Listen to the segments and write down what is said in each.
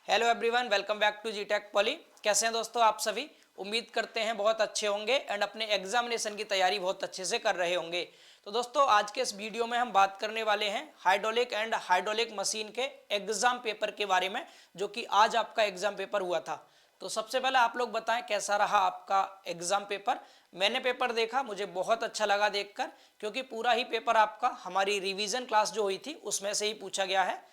Hello everyone, welcome back to G Tech Poly. कैसे हैं दोस्तों आप सभी? उम्मीद करते हैं बहुत अच्छे होंगे एंड अपने एग्जामिनेशन की तैयारी बहुत अच्छे से कर रहे होंगे। तो दोस्तों आज के इस वीडियो में हम बात करने वाले हैं हाइड्रोलिक एंड हाइड्रोलिक मशीन के एग्जाम पेपर के बारे में, जो कि आज आपका एग्जाम पेपर हुआ था। तो सबसे पहले आप लोग बताएं कैसा रहा आपका एग्जाम पेपर। मैंने पेपर देखा, मुझे बहुत अच्छा लगा देखकर, क्योंकि पूरा ही पेपर आपका हमारी रिवीजन क्लास जो हुई थी उसमें से ही पूछा गया है।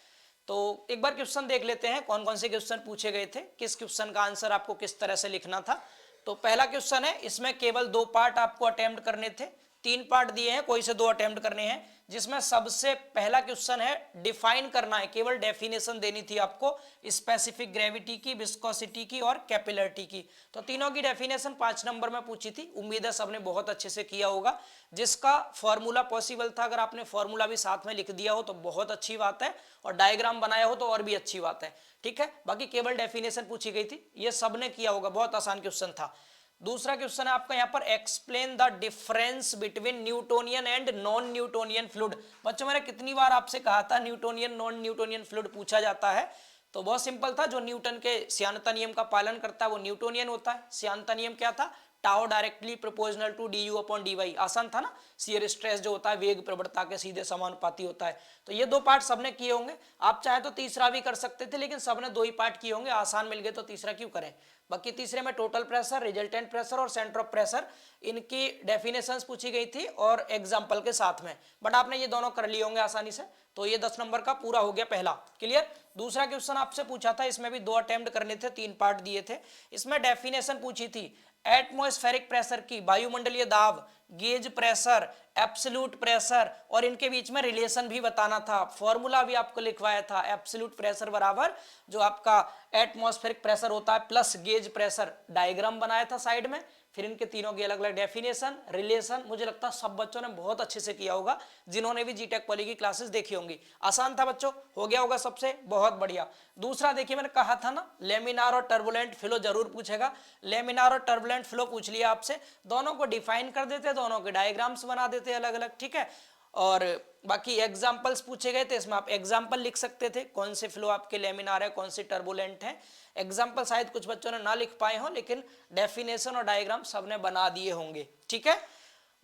तो एक बार क्वेश्चन देख लेते हैं कौन कौन से क्वेश्चन पूछे गए थे, किस क्वेश्चन का आंसर आपको किस तरह से लिखना था। तो पहला क्वेश्चन है, इसमें केवल 2 पार्ट आपको अटेम्प्ट करने थे। 3 पार्ट दिए हैं, कोई से 2 अटेम्प्ट करने हैं। जिसमें सबसे पहला क्वेश्चन है डिफाइन करना है, केवल डेफिनेशन देनी थी आपको स्पेसिफिक ग्रेविटी की, विस्कोसिटी की और कैपिलरिटी की। तो तीनों की डेफिनेशन 5 नंबर में पूछी थी। उम्मीद है सबने बहुत अच्छे से किया होगा। जिसका फॉर्मूला पॉसिबल था, अगर आपने फॉर्मूला भी साथ में लिख दिया हो तो बहुत अच्छी बात है, और डायग्राम बनाया हो तो और भी अच्छी बात है। ठीक है, बाकी केवल डेफिनेशन पूछी गई थी, ये सबने किया होगा, बहुत आसान क्वेश्चन था। दूसरा क्वेश्चन है आपका यहाँ पर, explain the difference between Newtonian and non Newtonian fluid. बच्चों मैंने कितनी बार आपसे कहा था न्यूटोनियन नॉन न्यूटोनियन फ्लूइड पूछा जाता है। तो बहुत सिंपल था, जो न्यूटन के श्यानता नियम का पालन करता है वो न्यूटोनियन होता है। श्यानता नियम क्या था? Tau directly proportional to d u upon d y. आसान था ना, शियर स्ट्रेस जो होता है वेग प्रवणता के सीधे समानुपाती होता है। तो ये 2 पार्ट सबने किए होंगे। आप चाहे तो तीसरा भी कर सकते थे, लेकिन सबने 2 ही पार्ट किए होंगे, आसान मिल गए तो तीसरा क्यों करें। बाकी तीसरे में टोटल प्रेशर, रिजल्टेंट प्रेशर और सेंटर ऑफ प्रेशर, इनकी डेफिनेशंस पूछी गई थी और एग्जाम्पल के साथ में। बट आपने ये दोनों कर लिए होंगे आसानी से। तो ये 10 नंबर का पूरा हो गया पहला, क्लियर। दूसरा क्वेश्चन आपसे पूछा था, इसमें भी 2 अटेम्प्ट करने थे, 3 पार्ट दिए थे। इसमें डेफिनेशन पूछी थी एटमॉस्फेरिक प्रेशर की, वायुमंडलीय दाब, गेज प्रेशर, एब्सोल्यूट प्रेशर, और इनके बीच में रिलेशन भी बताना था। फॉर्मूला भी आपको लिखवाया था, एब्सोल्यूट प्रेशर बराबर जो आपका एटमॉस्फेरिक प्रेशर होता है प्लस गेज प्रेशर। डायग्राम बनाया था साइड में, फिर इनके तीनों की अलग अलग डेफिनेशन, रिलेशन। मुझे लगता है सब बच्चों ने बहुत अच्छे से किया होगा, जिन्होंने भी जीटेक पॉली की क्लासेस देखी होंगी। आसान था बच्चों, हो गया होगा सबसे, बहुत बढ़िया। दूसरा देखिए, मैंने कहा था ना लेमिनार और टर्बुलेंट फ्लो जरूर पूछेगा। लेमिनार और टर्बुलेंट फ्लो पूछ लिया आपसे, दोनों को डिफाइन कर देते, दोनों के डायग्राम्स बना देते अलग अलग, ठीक है। और बाकी एग्जाम्पल्स पूछे गए थे, इसमें आप एग्जाम्पल लिख सकते थे, कौन से फ्लो आपके लेमिनार है, कौन से टर्बुलेंट है। एग्जाम्पल शायद कुछ बच्चों ने ना लिख पाए हो, लेकिन डेफिनेशन और डायग्राम सबने बना दिए होंगे, ठीक है।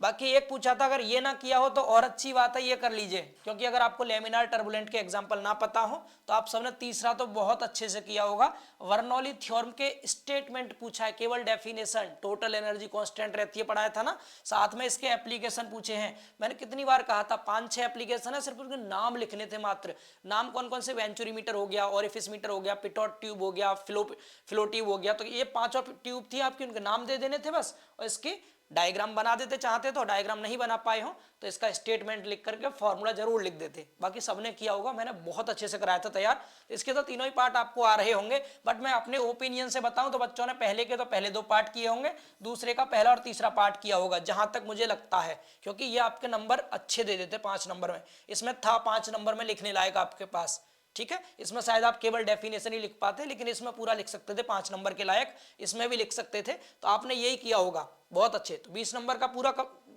बाकी एक पूछा था, अगर ये ना किया हो तो और अच्छी बात है, ये कर लीजिए, क्योंकि अगर आपको लेमिनार टर्बुलेंट के एग्जांपल ना पता हो तो आप सबने तीसरा तो बहुत अच्छे से किया होगा। बर्नौली थ्योरम के स्टेटमेंट पूछा है, केवल डेफिनेशन, टोटल एनर्जी कांस्टेंट रहती है, पढ़ाया था ना। साथ में इसके एप्लीकेशन पूछे हैं। मैंने कितनी बार कहा था, 5-6 एप्लीकेशन है, सिर्फ उनके नाम लिखने थे मात्र। नाम कौन कौन से? वेंचुरीमीटर हो गया, ओरिफिस मीटर हो गया, पिटोट ट्यूब हो गया, फ्लो ट्यूब हो गया। तो ये 5 ट्यूब थी आपकी, उनके नाम दे देने थे बस, और इसकी डायग्राम बना देते चाहते तो। डायग्राम नहीं बना पाए हो तो इसका स्टेटमेंट लिख करके फॉर्मूला जरूर लिख देते। बाकी सबने किया होगा, मैंने बहुत अच्छे से कराया था तैयार। इसके तो तीनों ही पार्ट आपको आ रहे होंगे, बट मैं अपने ओपिनियन से बताऊं तो बच्चों ने पहले के तो पहले 2 पार्ट किए होंगे, दूसरे का पहला और तीसरा पार्ट किया होगा, जहां तक मुझे लगता है, क्योंकि ये आपके नंबर अच्छे दे देते 5 नंबर में। इसमें था 5 नंबर में लिखने लायक आपके पास, ठीक है। इसमें शायद आप केवल डेफिनेशन ही लिख पाते, लेकिन इसमें पूरा लिख सकते थे, 5 नंबर के लायक इसमें भी लिख सकते थे। तो आपने यही किया होगा, बहुत अच्छे। तो 20 नंबर का पूरा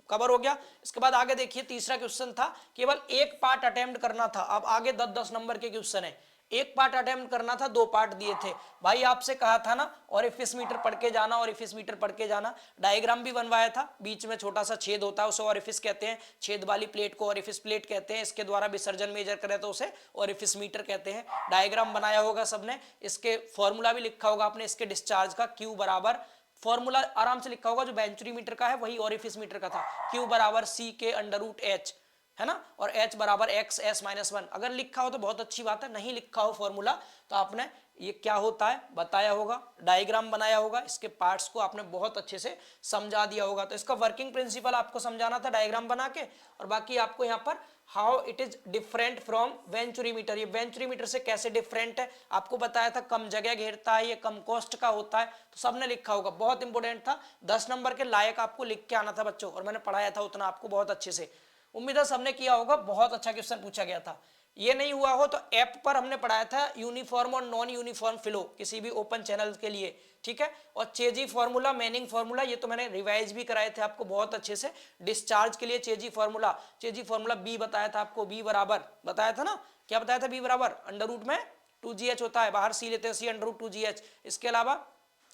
कवर हो गया। इसके बाद आगे देखिए, तीसरा क्वेश्चन था, केवल 1 पार्ट अटेम्प्ट करना था। अब आगे 10-10 नंबर के क्वेश्चन है, 1 पार्ट अटेम्प्ट करना था, 2 पार्ट दिए थे। भाई आपसे कहा था ना ओरिफिस मीटर पढ़ के जाना, ओरिफिस मीटर पढ़ के जाना। डायग्राम भी बनवाया था, बीच में छोटा सा छेद होता है उसे ओरिफिस कहते हैं, छेद वाली प्लेट को ओरिफिस प्लेट कहते हैं। इसके द्वारा विसर्जन मेजर करें तो उसे ओरिफिस मीटर कहते हैं। डायग्राम बनाया होगा सबने, इसके फॉर्मूला भी लिखा होगा आपने, इसके डिस्चार्ज का Q बराबर, फॉर्मूला आराम से लिखा होगा जो वेंचुरी मीटर का है वही ओरिफिस मीटर का था, Q बराबर C के अंडर रूट H, है ना, और H बराबर XS-1। अगर लिखा हो तो बहुत अच्छी बात है, नहीं लिखा हो फॉर्मूला तो आपने ये क्या होता है बताया होगा, डायग्राम बनाया होगा, इसके पार्ट्स को आपने बहुत अच्छे से समझा दिया होगा। तो इसका वर्किंग प्रिंसिपल आपको समझाना था डायग्राम बना के, और बाकी आपको यहाँ पर how it is different from venturimeter, ये वेंचुरीमीटर से कैसे डिफरेंट है आपको बताया था। कम जगह घेरता है, ये कम कॉस्ट का होता है, तो सबने लिखा होगा, बहुत इंपॉर्टेंट था। 10 नंबर के लायक आपको लिख के आना था बच्चों, और मैंने पढ़ाया था उतना आपको बहुत अच्छे से। उम्मीद है सबने किया होगा, बहुत अच्छा क्वेश्चन पूछा गया था। ये नहीं हुआ हो तो ऐप पर हमने पढ़ाया था यूनिफॉर्म और नॉन यूनिफॉर्म फ्लो किसी भी ओपन चैनल के लिए, ठीक है। और चेजी फार्मूला, मैनिंग फार्मूला, ये तो मैंने रिवाइज भी कराए थे आपको बहुत अच्छे से। डिस्चार्ज के लिए चेजी फार्मूला बी बताया था आपको, बी बराबर बताया था ना, क्या बताया था? बी बराबर अंडर रूट में 2GH होता है, बाहर सी लेते हैं, सी अंडर रूट 2GH। इसके अलावा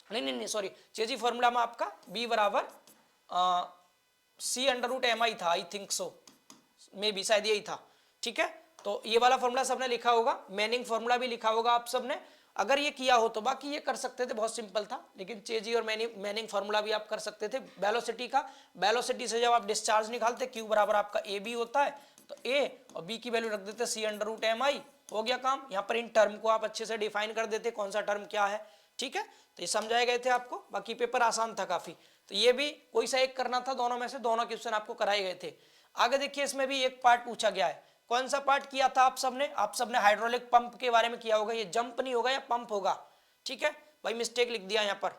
नहीं सॉरी, चेजी फॉर्मूला में आपका B बराबर सी अंडर रूट MI था, I think so, may be शायद यही था। ठीक है, तो ये वाला फॉर्मूला सबने लिखा होगा, मैनिंग फॉर्मूला भी लिखा होगा आप सबने, अगर ये किया हो तो। बाकी ये कर सकते थे, बहुत सिंपल था, लेकिन चेजी और मैनिंग फार्मूला भी आप कर सकते थे। वेलोसिटी का, वेलोसिटी से जब आप डिस्चार्ज निकालते, क्यू बराबर आपका ए बी होता है, तो ए और बी की वैल्यू रख देते सी अंडर रूट MI, हो गया काम। यहाँ पर इन टर्म को आप अच्छे से डिफाइन कर देते, कौन सा टर्म क्या है। ठीक है, तो ये समझाए गए थे आपको, बाकी पेपर आसान था काफी। तो ये भी कोई सा एक करना था, दोनों में से दोनों क्वेश्चन आपको कराए गए थे। आगे देखिए, इसमें भी एक पार्ट पूछा गया है। कौन सा पार्ट किया था आप सबने हाइड्रोलिक पंप के बारे में किया होगा। ये जंप नहीं होगा, या पंप होगा। ठीक है भाई, मिस्टेक लिख दिया यहाँ पर,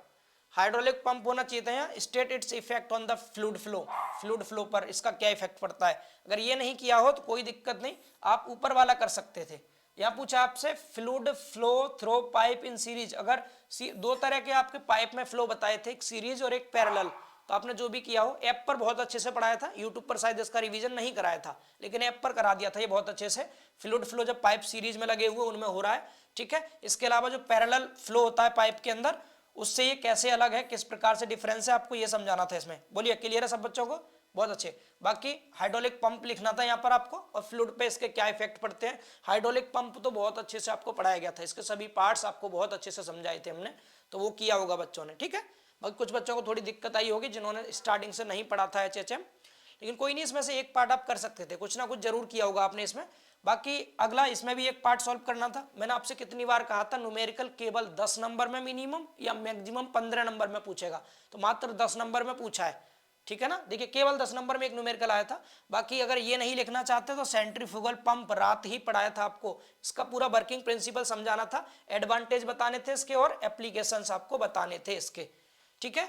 हाइड्रोलिक पंप होना चाहिए था यहाँ। State its effect on the fluid flow पर इसका क्या इफेक्ट पड़ता है। अगर ये नहीं किया हो तो कोई दिक्कत नहीं, आप ऊपर वाला कर सकते थे। यहाँ पूछा आपसे fluid flow through pipe in series. अगर दो तरह के आपके पाइप में फ्लो बताए थे, एक सीरीज और एक पैरेलल, तो आपने जो भी किया हो, ऐप पर बहुत अच्छे से पढ़ाया था, यूट्यूब पर शायद इसका रिवीजन नहीं कराया था, लेकिन ऐप पर करा दिया था ये बहुत अच्छे से। फ्लूइड फ्लो जब पाइप सीरीज में लगे हुए उनमें हो रहा है। ठीक है, इसके अलावा जो पैरेलल फ्लो होता है पाइप के अंदर, उससे ये कैसे अलग है, किस प्रकार से डिफरेंस है, आपको ये समझाना था इसमें। बोलिए, क्लियर है सब बच्चों को? बहुत अच्छे। बाकी हाइड्रोलिक पंप लिखना था यहाँ पर आपको, और फ्लूइड पे इसके क्या इफेक्ट पड़ते हैं। हाइड्रोलिक पंप तो बहुत अच्छे से आपको पढ़ाया गया था, इसके सभी पार्ट्स आपको बहुत अच्छे से समझाए थे हमने, तो वो किया होगा बच्चों ने। ठीक है, बाकी कुछ बच्चों को थोड़ी दिक्कत आई होगी जिन्होंने स्टार्टिंग से नहीं पढ़ा था HHM, लेकिन कोई नहीं, इसमें से एक पार्ट आप कर सकते थे, कुछ ना कुछ जरूर किया होगा आपने इसमें। बाकी अगला, इसमें भी एक पार्ट सॉल्व करना था। मैंने आपसे कितनी बार कहा था, न्यूमेरिकल केवल 10 नंबर में मिनिमम या मैक्सिमम 15 नंबर में पूछेगा, तो मात्र 10 नंबर में पूछा है। ठीक है ना, देखिए केवल 10 नंबर में एक न्यूमेरिकल आया था। बाकी अगर ये नहीं लिखना चाहते तो सेंट्रीफ्यूगल पंप रात ही पढ़ाया था आपको, इसका पूरा वर्किंग प्रिंसिपल समझाना था, एडवांटेज बताने थे इसके और एप्लीकेशंस आपको बताने थे इसके। ठीक है,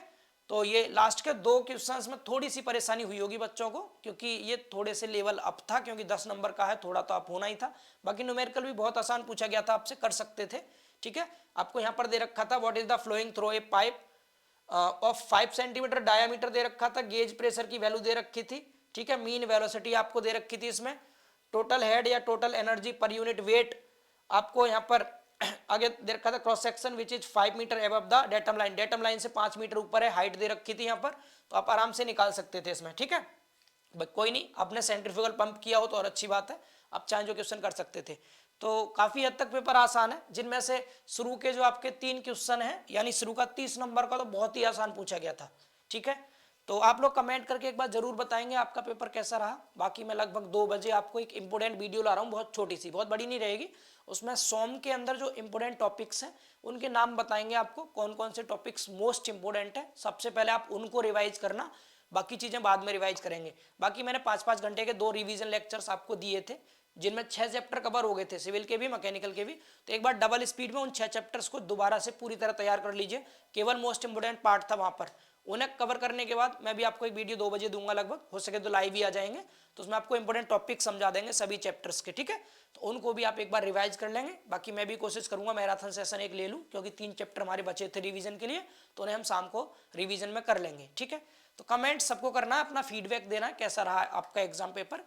तो ये लास्ट के 2 क्वेश्चंस में थोड़ी सी परेशानी हुई होगी बच्चों को, क्योंकि ये थोड़े से लेवल अप था, क्योंकि 10 नंबर का है, थोड़ा तो अप होना ही था। बाकी न्यूमेरिकल भी बहुत आसान पूछा गया था आपसे, कर सकते थे। ठीक है, आपको यहाँ पर दे रखा था what is the flowing through a pipe of 5 centimetre diameter दे रखा था, गेज प्रेशर की वैल्यू दे रखी थी। ठीक है, मीन वेलोसिटी आपको दे रखी थी इसमें, टोटल हेड या total energy per unit weight आपको यहाँ पर आगे दे रखा था, cross section which is 5 metre above the datum line, datum line से 5 मीटर ऊपर है, हाइट दे रखी थी यहाँ पर, तो आप आराम से निकाल सकते थे इसमें। ठीक है, कोई नहीं, आपने सेंट्रीफ्यूगल पंप किया हो तो और अच्छी बात है, आप चाहे जो क्वेश्चन कर सकते थे। तो काफी हद तक पेपर आसान है, जिनमें से शुरू के जो आपके 3 क्वेश्चन हैं, यानी शुरू का 30 नंबर का तो बहुत ही आसान पूछा गया था। ठीक है, तो आप लोग कमेंट करके एक बार जरूर बताएंगे आपका पेपर कैसा रहा। बाकी मैं लगभग 2 बजे आपको एक इंपोर्टेंट वीडियो ला रहा हूँ, बहुत छोटी सी, बहुत बड़ी नहीं रहेगी। उसमें सोम के अंदर जो इंपोर्टेंट टॉपिक्स हैं उनके नाम बताएंगे आपको, कौन कौन से टॉपिक्स मोस्ट इंपोर्टेंट है। सबसे पहले आप उनको रिवाइज करना, बाकी चीजें बाद में रिवाइज करेंगे। बाकी मैंने 5-5 घंटे के 2 रिवीजन लेक्चर्स आपको दिए थे, जिनमें 6 चैप्टर कवर हो गए थे, सिविल के भी मैकेनिकल के भी। तो एक बार डबल स्पीड में उन 6 चैप्टर्स को दोबारा से पूरी तरह तैयार कर लीजिए, केवल मोस्ट इंपोर्टेंट पार्ट था वहां पर। उन्हें कवर करने के बाद मैं भी आपको एक वीडियो 2 बजे दूंगा, लगभग हो सके तो लाइव ही आ जाएंगे, तो उसमें आपको इंपोर्टेंट टॉपिक समझा देंगे सभी चैप्टर्स के। ठीक है, तो उनको भी आप एक बार रिवाइज कर लेंगे। बाकी मैं भी कोशिश करूंगा मैराथन सेशन एक ले लूं, क्योंकि 3 चैप्टर हमारे बचे थे रिवीजन के लिए, तो उन्हें हम शाम को रिवीजन में कर लेंगे। ठीक है, तो कमेंट सबको करना है, अपना फीडबैक देना है कैसा रहा आपका एग्जाम पेपर।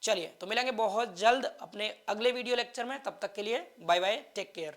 चलिए, तो मिलेंगे बहुत जल्द अपने अगले वीडियो लेक्चर में, तब तक के लिए बाय बाय, टेक केयर।